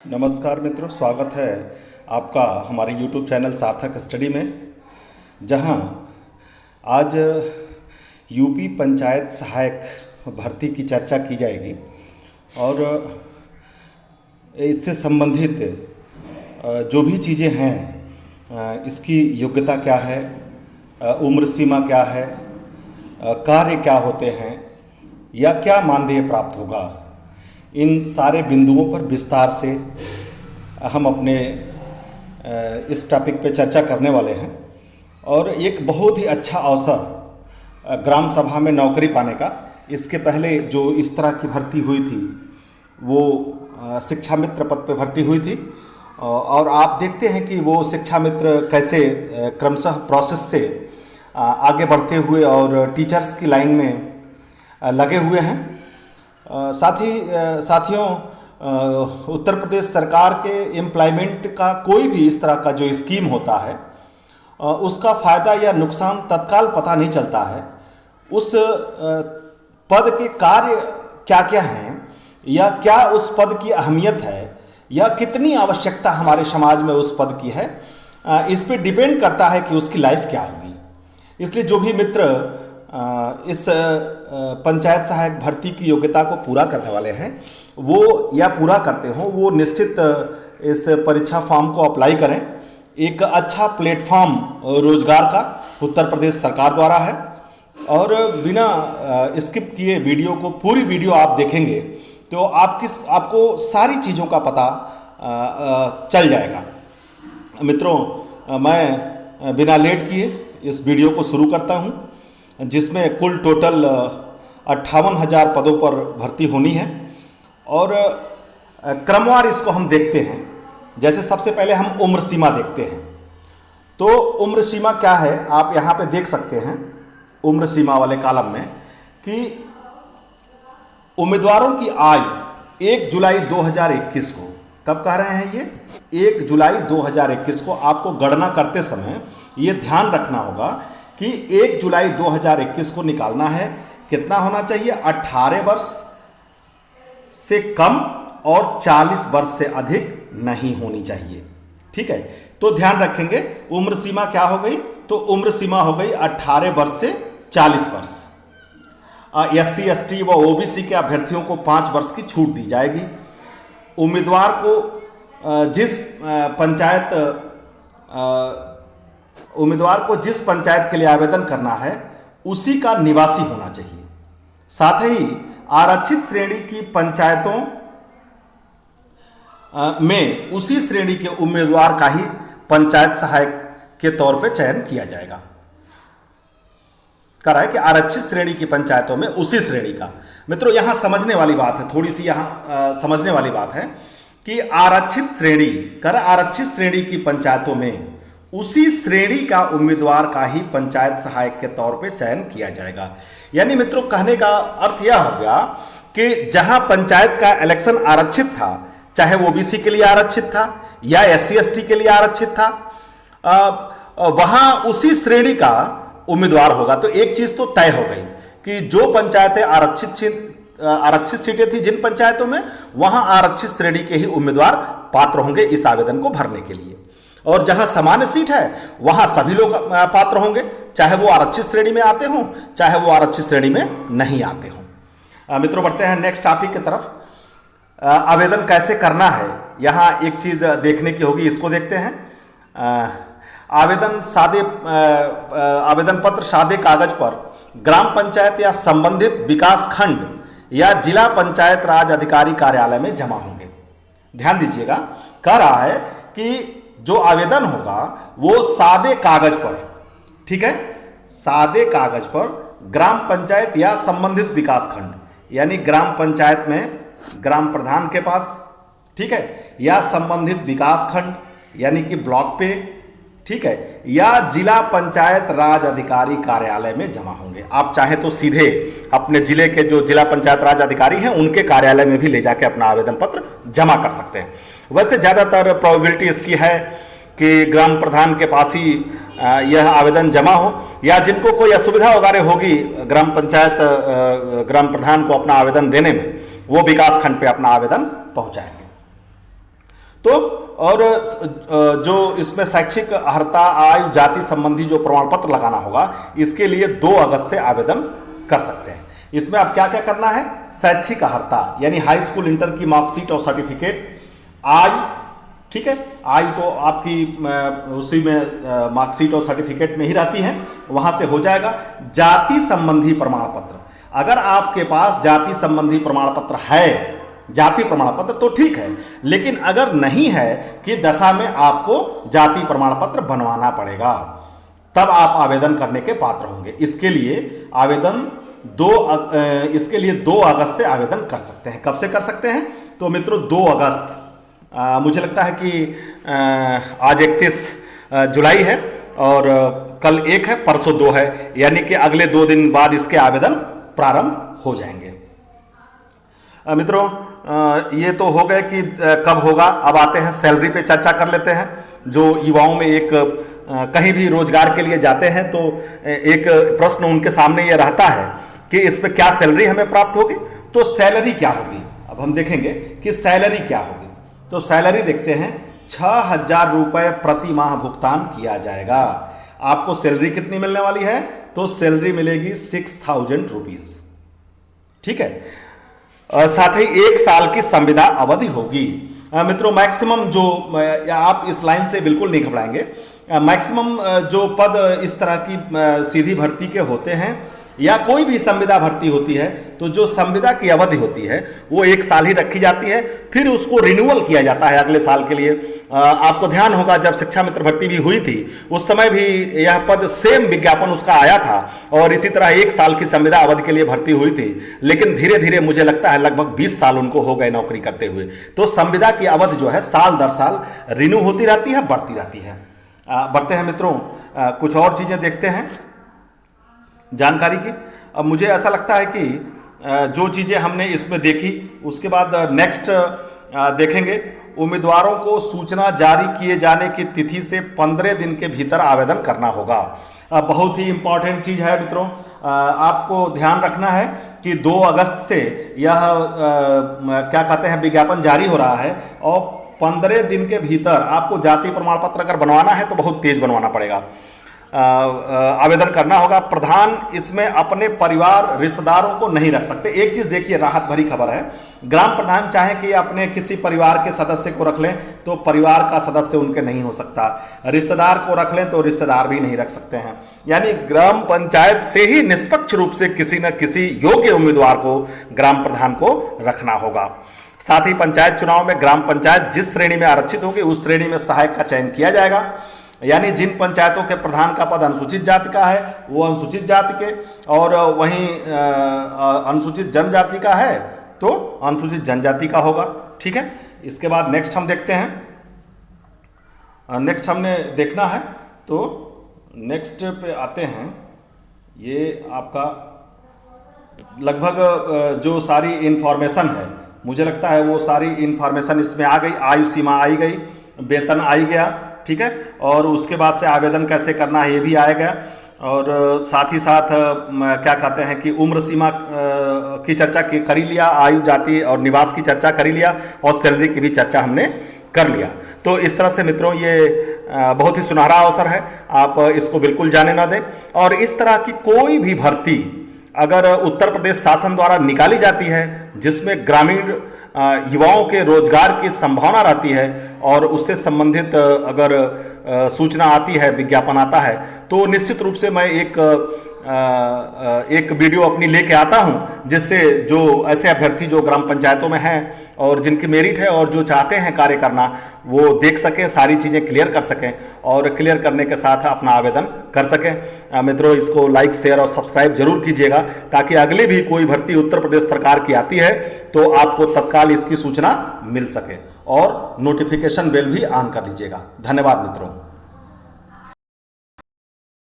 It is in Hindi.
नमस्कार मित्रों, स्वागत है आपका हमारे YouTube चैनल सार्थक स्टडी में, जहां आज यूपी पंचायत सहायक भर्ती की चर्चा की जाएगी और इससे संबंधित जो भी चीज़ें हैं, इसकी योग्यता क्या है, उम्र सीमा क्या है, कार्य क्या होते हैं या क्या मानदेय प्राप्त होगा, इन सारे बिंदुओं पर विस्तार से हम अपने इस टॉपिक पे चर्चा करने वाले हैं। और एक बहुत ही अच्छा अवसर ग्राम सभा में नौकरी पाने का। इसके पहले जो इस तरह की भर्ती हुई थी वो शिक्षा मित्र पद पे भर्ती हुई थी, और आप देखते हैं कि वो शिक्षा मित्र कैसे क्रमशः प्रोसेस से आगे बढ़ते हुए और टीचर्स की लाइन में लगे हुए हैं। साथियों, उत्तर प्रदेश सरकार के एम्प्लॉयमेंट का कोई भी इस तरह का जो स्कीम होता है, उसका फ़ायदा या नुकसान तत्काल पता नहीं चलता है। उस पद के कार्य क्या क्या हैं या क्या उस पद की अहमियत है या कितनी आवश्यकता हमारे समाज में उस पद की है, इस पे डिपेंड करता है कि उसकी लाइफ क्या होगी। इसलिए जो भी मित्र इस पंचायत सहायक भर्ती की योग्यता को पूरा करने वाले हैं वो या पूरा करते हों, वो निश्चित इस परीक्षा फॉर्म को अप्लाई करें। एक अच्छा प्लेटफॉर्म रोजगार का उत्तर प्रदेश सरकार द्वारा है, और बिना स्किप किए वीडियो को, पूरी वीडियो आप देखेंगे तो आपको सारी चीज़ों का पता चल जाएगा। मित्रों, मैं बिना लेट किए इस वीडियो को शुरू करता हूं, जिसमें कुल टोटल 58,000 पदों पर भर्ती होनी है। और क्रमवार इसको हम देखते हैं। जैसे सबसे पहले हम उम्र सीमा देखते हैं। तो उम्र सीमा क्या है, आप यहाँ पे देख सकते हैं उम्र सीमा वाले कॉलम में कि उम्मीदवारों की आयु 1 जुलाई 2021 को, कब कह रहे हैं ये 1 जुलाई 2021 को, आपको गणना करते समय ये ध्यान रखना होगा कि 1 जुलाई 2021 को निकालना है। कितना होना चाहिए? 18 वर्ष से कम और 40 वर्ष से अधिक नहीं होनी चाहिए। ठीक है, तो ध्यान रखेंगे उम्र सीमा क्या हो गई। तो उम्र सीमा हो गई 18 वर्ष से 40 वर्ष। SC, ST व OBC के अभ्यर्थियों को 5 वर्ष की छूट दी जाएगी। उम्मीदवार को जिस पंचायत के लिए आवेदन करना है उसी का निवासी होना चाहिए। साथ ही आरक्षित श्रेणी की पंचायतों में उसी श्रेणी के उम्मीदवार का ही पंचायत सहायक के तौर पे चयन किया जाएगा। कह रहा है कि आरक्षित श्रेणी की पंचायतों में उसी श्रेणी का। मित्रों, यहां समझने वाली बात है, थोड़ी सी यहां समझने वाली बात है कि आरक्षित श्रेणी की पंचायतों में उसी श्रेणी का उम्मीदवार का ही पंचायत सहायक के तौर पे चयन किया जाएगा। यानी मित्रों, कहने का अर्थ यह हो गया कि जहां पंचायत का इलेक्शन आरक्षित था, चाहे वो ओबीसी के लिए आरक्षित था या SC, ST के लिए आरक्षित था, वहां उसी श्रेणी का उम्मीदवार होगा। तो एक चीज तो तय हो गई कि जो पंचायतें आरक्षित सीटें थी जिन पंचायतों में, वहां आरक्षित श्रेणी के ही उम्मीदवार पात्र होंगे इस आवेदन को भरने के लिए। और जहां सामान्य सीट है वहां सभी लोग पात्र होंगे, चाहे वो आरक्षित श्रेणी में आते हों चाहे वो आरक्षित श्रेणी में नहीं आते हों। मित्रों, बढ़ते हैं नेक्स्ट टॉपिक की तरफ। आवेदन कैसे करना है, यहां एक चीज देखने की होगी, इसको देखते हैं। आवेदन पत्र सादे कागज पर ग्राम पंचायत या संबंधित विकास खंड या जिला पंचायत राज अधिकारी कार्यालय में जमा होंगे। ध्यान दीजिएगा, कह रहा है कि जो आवेदन होगा वो सादे कागज पर, ठीक है, सादे कागज पर ग्राम पंचायत या संबंधित विकास खंड, यानी ग्राम पंचायत में ग्राम प्रधान के पास, ठीक है, या संबंधित विकास खंड यानी कि ब्लॉक पे, ठीक है, या जिला पंचायत राज अधिकारी कार्यालय में जमा होंगे। आप चाहे तो सीधे अपने जिले के जो जिला पंचायत राज अधिकारी हैं उनके कार्यालय में भी ले जाके अपना आवेदन पत्र जमा कर सकते हैं। वैसे ज़्यादातर प्रोबेबिलिटी इसकी है कि ग्राम प्रधान के पास ही यह आवेदन जमा हो, या जिनको कोई असुविधा वगैरह होगी ग्राम प्रधान को अपना आवेदन देने में, वो विकास खंड पे अपना आवेदन पहुंचाएंगे। तो और जो इसमें शैक्षिक अर्हता, आयु, जाति संबंधी जो प्रमाण पत्र लगाना होगा, इसके लिए 2 अगस्त से आवेदन कर सकते हैं। इसमें आप क्या क्या करना है, शैक्षिक अर्हता यानी हाई स्कूल, इंटर की मार्कशीट और सर्टिफिकेट, आयु, ठीक है, आयु तो आपकी उसी में मार्कशीट और सर्टिफिकेट में ही रहती है, वहां से हो जाएगा। जाति संबंधी प्रमाण पत्र, अगर आपके पास जाति संबंधी प्रमाण पत्र है, जाति प्रमाण पत्र, तो ठीक है, लेकिन अगर नहीं है कि दशा में आपको जाति प्रमाण पत्र बनवाना पड़ेगा, तब आप आवेदन करने के पात्र होंगे। इसके लिए आवेदन 2 अगस्त से आवेदन कर सकते हैं। कब से कर सकते हैं? तो मित्रों 2 अगस्त, मुझे लगता है कि आज 31 जुलाई है और कल 1 है, परसों 2 है, यानी कि अगले 2 दिन बाद इसके आवेदन प्रारंभ हो जाएंगे। मित्रों ये तो हो गए कि कब होगा। अब आते हैं सैलरी पे चर्चा कर लेते हैं। जो युवाओं में एक कहीं भी रोजगार के लिए जाते हैं तो एक प्रश्न उनके सामने ये रहता है कि इस पे क्या सैलरी हमें प्राप्त होगी, तो सैलरी क्या होगी। अब हम देखेंगे कि सैलरी क्या होगी। तो सैलरी देखते हैं, 6,000 रुपये प्रति माह भुगतान किया जाएगा। आपको सैलरी कितनी मिलने वाली है? तो सैलरी मिलेगी 6,000 रुपीज, ठीक है। साथ ही 1 साल की संविदा अवधि होगी। मित्रों मैक्सिमम जो, आप इस लाइन से बिल्कुल नहीं घबराएंगे, मैक्सिमम जो पद इस तरह की सीधी भर्ती के होते हैं या कोई भी संविदा भर्ती होती है, तो जो संविदा की अवधि होती है वो 1 साल ही रखी जाती है, फिर उसको रिन्यूअल किया जाता है अगले साल के लिए। आपको ध्यान होगा जब शिक्षा मित्र भर्ती भी हुई थी उस समय भी यह पद सेम विज्ञापन उसका आया था और इसी तरह 1 साल की संविदा अवधि के लिए भर्ती हुई थी, लेकिन धीरे धीरे मुझे लगता है लगभग 20 साल उनको हो गए नौकरी करते हुए। तो संविदा की अवधि जो है साल दर साल रिन्यू होती रहती है, बढ़ती रहती है। बढ़ते हैं मित्रों, कुछ और चीजें देखते हैं जानकारी की। अब मुझे ऐसा लगता है कि जो चीज़ें हमने इसमें देखी उसके बाद नेक्स्ट देखेंगे। उम्मीदवारों को सूचना जारी किए जाने की तिथि से 15 दिन के भीतर आवेदन करना होगा। बहुत ही इंपॉर्टेंट चीज़ है मित्रों, आपको ध्यान रखना है कि 2 अगस्त से यह क्या कहते हैं विज्ञापन जारी हो रहा है और 15 दिन के भीतर आपको जाति प्रमाण पत्र अगर बनवाना है तो बहुत तेज बनवाना पड़ेगा, आवेदन करना होगा। प्रधान इसमें अपने परिवार रिश्तेदारों को नहीं रख सकते। एक चीज देखिए, राहत भरी खबर है, ग्राम प्रधान चाहे कि अपने किसी परिवार के सदस्य को रख लें तो परिवार का सदस्य उनके नहीं हो सकता, रिश्तेदार को रख लें तो रिश्तेदार भी नहीं रख सकते हैं। यानी ग्राम पंचायत से ही निष्पक्ष रूप से किसी न किसी योग्य उम्मीदवार को ग्राम प्रधान को रखना होगा। साथ ही पंचायत चुनाव में ग्राम पंचायत जिस श्रेणी में आरक्षित होगी उस श्रेणी में सहायक का चयन किया जाएगा। यानी जिन पंचायतों के प्रधान का पद अनुसूचित जाति का है वो अनुसूचित जाति के, और वहीं अनुसूचित जनजाति का है तो अनुसूचित जनजाति का होगा, ठीक है। इसके बाद नेक्स्ट हम देखते हैं, नेक्स्ट हमने देखना है तो नेक्स्ट पे आते हैं। ये आपका लगभग जो सारी इंफॉर्मेशन है मुझे लगता है वो सारी इंफॉर्मेशन इसमें आ गई। आयु सीमा आई गई, वेतन आई गया, ठीक है, और उसके बाद से आवेदन कैसे करना है ये भी आएगा, और साथ ही साथ क्या कहते हैं कि उम्र सीमा की चर्चा कर ही लिया, आयु, जाति और निवास की चर्चा कर ही लिया, और सैलरी की भी चर्चा हमने कर लिया। तो इस तरह से मित्रों ये बहुत ही सुनहरा अवसर है, आप इसको बिल्कुल जाने ना दें। और इस तरह की कोई भी भर्ती अगर उत्तर प्रदेश शासन द्वारा निकाली जाती है जिसमें ग्रामीण युवाओं के रोजगार की संभावना रहती है और उससे संबंधित अगर सूचना आती है, विज्ञापन आता है, तो निश्चित रूप से मैं एक वीडियो अपनी लेके आता हूं जिससे जो ऐसे अभ्यर्थी जो ग्राम पंचायतों में हैं और जिनकी मेरिट है और जो चाहते हैं कार्य करना वो देख सकें, सारी चीज़ें क्लियर कर सकें और क्लियर करने के साथ अपना आवेदन कर सकें। मित्रों इसको लाइक, शेयर और सब्सक्राइब जरूर कीजिएगा ताकि अगली भी कोई भर्ती उत्तर प्रदेश सरकार की आती है तो आपको तत्काल इसकी सूचना मिल सके, और नोटिफिकेशन बेल भी ऑन कर लीजिएगा। धन्यवाद मित्रों।